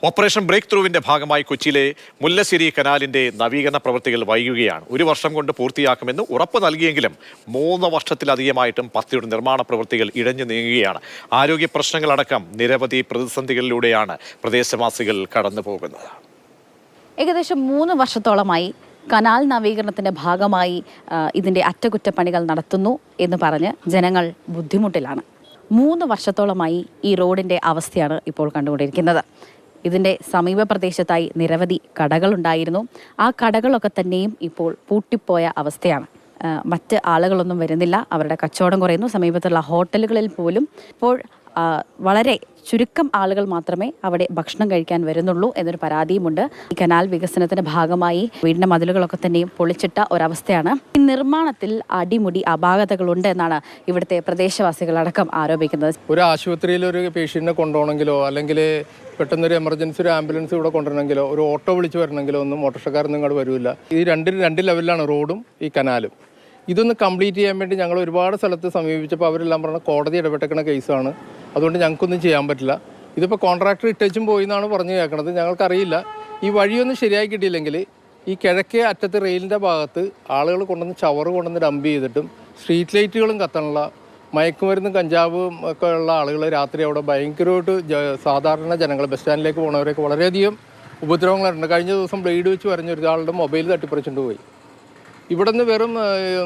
Operation break ത്രൂവിന്റെ ഭാഗമായി കൊച്ചിയിലെ മുല്ലശ്ശേരി കനാലിന്റെ നവീകരണ പ്രവൃത്തികൾ വൈകുകയാണ്. 1 വർഷം കൊണ്ട് പൂർത്തിയാക്കുമെന്ന് ഉറപ്പ് നൽകിയെങ്കിലും 3 വർഷത്തിലധികമായിട്ടും പദ്ധതിയുടെ നിർമ്മാണ പ്രവൃത്തികൾ ഇഴഞ്ഞു നീങ്ങുകയാണ്. ആരോഗ്യ പ്രശ്നങ്ങളടക്കം നിരവധി പ്രതിസന്ധികളിലൂടെയാണ് പ്രദേശവാസികൾ കടന്നു പോകുന്നത്. ഏകദേശം 3 വർഷത്തോളമായി കനാൽ നവീകരണത്തിന്റെ ഭാഗമായി ഇതിന്റെ അറ്റകുറ്റപ്പണികൾ നടത്തുന്നു എന്ന് പറഞ്ഞ് ജനങ്ങൾ ബുദ്ധിമുട്ടിലാണ്. 3 വർഷത്തോളമായി ഈ റോഡിന്റെ അവസ്ഥയാണ് ഇപ്പോൾ കണ്ടുകൊണ്ടിരിക്കുന്നത്. ഇതിൻ്റെ സമീപ പ്രദേശത്തായി നിരവധി കടകളുണ്ടായിരുന്നു. ആ കടകളൊക്കെ തന്നെയും ഇപ്പോൾ പൂട്ടിപ്പോയ അവസ്ഥയാണ്. മറ്റ് ആളുകളൊന്നും വരുന്നില്ല, അവരുടെ കച്ചവടം കുറയുന്നു. സമീപത്തുള്ള ഹോട്ടലുകളിൽ പോലും ഇപ്പോൾ വളരെ ചുരുക്കം ആളുകൾ മാത്രമേ അവിടെ ഭക്ഷണം കഴിക്കാൻ വരുന്നുള്ളൂ എന്നൊരു പരാതിയുമുണ്ട്. ഈ കനാൽ വികസനത്തിന്റെ ഭാഗമായി വീടിന്റെ മതിലുകളൊക്കെ തന്നെയും പൊളിച്ചിട്ട ഒരവസ്ഥയാണ്. ഈ നിർമ്മാണത്തിൽ അടിമുടി അപാകതകളുണ്ട് എന്നാണ് ഇവിടുത്തെ പ്രദേശവാസികളടക്കം ആരോപിക്കുന്നത്. ഒരു ആശുപത്രിയിൽ ഒരു പേഷ്യന്റിനെ കൊണ്ടുപോകണമെങ്കിലോ അല്ലെങ്കിൽ പെട്ടെന്നൊരു എമർജൻസി ഒരു ആംബുലൻസ് ഇവിടെ കൊണ്ടുവരണമെങ്കിലോ ഒരു ഓട്ടോ വിളിച്ച് വരണമെങ്കിലോ ഒന്നും മോട്ടോർഷക്കാരൊന്നും ഇങ്ങോട്ട് വരില്ല. ഈ രണ്ട് ലെവലിലാണ് റോഡും ഈ കനാലും. ഇതൊന്ന് കംപ്ലീറ്റ് ചെയ്യാൻ വേണ്ടി ഞങ്ങൾ ഒരുപാട് സ്ഥലത്ത് സമീപിച്ചപ്പോൾ അവരെല്ലാം പറഞ്ഞ കോടതി ഇടപെട്ടേക്കുന്ന കേസാണ്, അതുകൊണ്ട് ഞങ്ങൾക്കൊന്നും ചെയ്യാൻ പറ്റില്ല. ഇതിപ്പോൾ കോൺട്രാക്ടർ ഇട്ടേച്ചും പോയി എന്നാണ് പറഞ്ഞു കേൾക്കണത്. ഞങ്ങൾക്കറിയില്ല. ഈ വഴിയൊന്നും ശരിയായി കിട്ടിയില്ലെങ്കിൽ ഈ കിഴക്കേ അറ്റത്ത് റെയിലിൻ്റെ ഭാഗത്ത് ആളുകൾ കൊണ്ടുവന്ന് ചവറ് കൊണ്ടുവന്ന് ഡംപ് ചെയ്തിട്ടും സ്ട്രീറ്റ് ലൈറ്റുകളും കത്താനുള്ള മയക്കുമരുന്നും കഞ്ചാവും ഒക്കെ ഉള്ള ആളുകൾ രാത്രി അവിടെ ഭയങ്കരമായിട്ട് സാധാരണ ജനങ്ങൾ ബസ് സ്റ്റാൻഡിലേക്ക് പോകുന്നവരൊക്കെ വളരെയധികം ഉപദ്രവങ്ങളുണ്ട്. കഴിഞ്ഞ ദിവസം ബ്ലേഡ് വെച്ച് വരഞ്ഞ ഒരാളുടെ മൊബൈൽ തട്ടിപ്പറിച്ചുകൊണ്ട് പോയി. ഇവിടെ നിന്ന് വെറും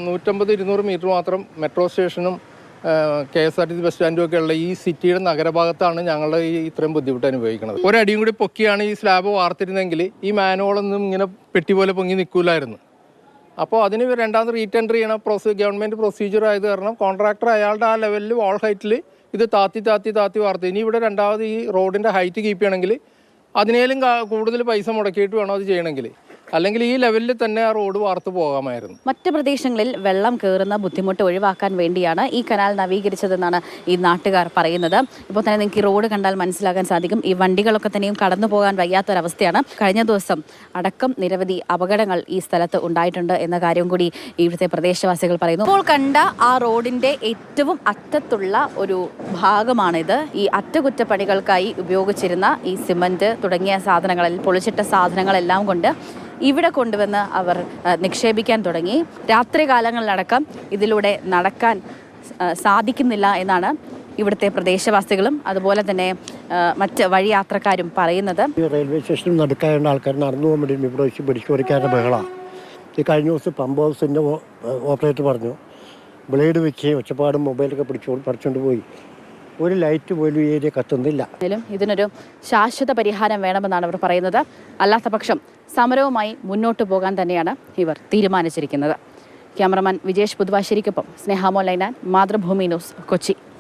150-200 മീറ്റർ മാത്രം മെട്രോ സ്റ്റേഷനും KSRTC ബസ് സ്റ്റാൻഡും ഒക്കെ ഉള്ള ഈ സിറ്റിയുടെ നഗരഭാഗത്താണ് ഞങ്ങൾ ഈ ഇത്രയും ബുദ്ധിമുട്ട് അനുഭവിക്കുന്നത്. ഒരടിയും കൂടി പൊക്കിയാണ് ഈ സ്ലാബ് വാർത്തിരുന്നെങ്കിൽ ഈ മാനുവളൊന്നും ഇങ്ങനെ പെട്ടി പോലെ പൊങ്ങി നിൽക്കില്ലായിരുന്നു. അപ്പോൾ അതിന് രണ്ടാമത് റീടെൻഡർ ചെയ്യണ ഗവൺമെൻറ് പ്രൊസീജിയർ ആയത് കാരണം കോൺട്രാക്ടർ അയാളുടെ ആ ലെവലിൽ വാൾ ഹൈറ്റിൽ ഇത് താത്തി വാർത്ത് ഇനി ഇവിടെ രണ്ടാമത് ഈ റോഡിൻ്റെ ഹൈറ്റ് കീപ്പ് ചെയ്യണമെങ്കിൽ അതിനേലും കൂടുതൽ പൈസ മുടക്കിയിട്ട് വേണം അത് ചെയ്യണമെങ്കിൽ. അല്ലെങ്കിൽ ഈ ലെവലിൽ തന്നെ ആ റോഡ് വാർത്ത് പോകാമായിരുന്നു. മറ്റ് പ്രദേശങ്ങളിൽ വെള്ളം കയറുന്ന ബുദ്ധിമുട്ട് ഒഴിവാക്കാൻ വേണ്ടിയാണ് ഈ കനാൽ നവീകരിച്ചതെന്നാണ് ഈ നാട്ടുകാർ പറയുന്നത്. ഇപ്പോൾ തന്നെ നിങ്ങൾക്ക് ഈ റോഡ് കണ്ടാൽ മനസ്സിലാക്കാൻ സാധിക്കും, ഈ വണ്ടികളൊക്കെ തന്നെയും കടന്നു പോകാൻ വയ്യാത്തൊരവസ്ഥയാണ്. കഴിഞ്ഞ ദിവസം അടക്കം നിരവധി അപകടങ്ങൾ ഈ സ്ഥലത്ത് ഉണ്ടായിട്ടുണ്ട് എന്ന കാര്യം കൂടി ഇവിടുത്തെ പ്രദേശവാസികൾ പറയുന്നു. ഇപ്പോൾ കണ്ട ആ റോഡിന്റെ ഏറ്റവും അറ്റത്തുള്ള ഒരു ഭാഗമാണിത്. ഈ അറ്റകുറ്റപ്പണികൾക്കായി ഉപയോഗിച്ചിരുന്ന ഈ സിമന്റ് തുടങ്ങിയ സാധനങ്ങളിൽ പൊളിച്ചിട്ട സാധനങ്ങളെല്ലാം കൊണ്ട് ഇവിടെ കൊണ്ടുവന്ന് അവർ നിക്ഷേപിക്കാൻ തുടങ്ങി. രാത്രി കാലങ്ങളിലടക്കം ഇതിലൂടെ നടക്കാൻ സാധിക്കുന്നില്ല എന്നാണ് ഇവിടുത്തെ പ്രദേശവാസികളും അതുപോലെ തന്നെ മറ്റ് വഴിയാത്രക്കാരും പറയുന്നത്. റെയിൽവേ സ്റ്റേഷനിൽ നടക്കാനുള്ള ആൾക്കാർ നടന്നു പോകാൻ വേണ്ടി ഇവിടെ വെച്ച് പിടിച്ചു പറിക്കാനുള്ള ബഹളമാണ്. ഈ കഴിഞ്ഞ ദിവസം പമ്പ് ഹൗസിൻ്റെ ഓപ്പറേറ്റർ പറഞ്ഞു ബ്ലേഡ് വെച്ച് ഒച്ചപ്പാടും മൊബൈലൊക്കെ പറിച്ചുകൊണ്ട് പോയി. ഒരു ലൈറ്റ് പോലും ഈ ഏരിയ കത്തുന്നില്ല. ഇതിനൊരു ശാശ്വത പരിഹാരം വേണമെന്നാണ് അവർ പറയുന്നത്. അല്ലാത്ത പക്ഷം സമരവുമായി മുന്നോട്ട് പോകാൻ തന്നെയാണ് ഇവർ തീരുമാനിച്ചിരിക്കുന്നത്. ക്യാമറമാൻ വിജേഷ് പുതുവാശ്ശേരിക്കൊപ്പം സ്നേഹാമോ ലൈനാൻ, മാതൃഭൂമി ന്യൂസ്, കൊച്ചി.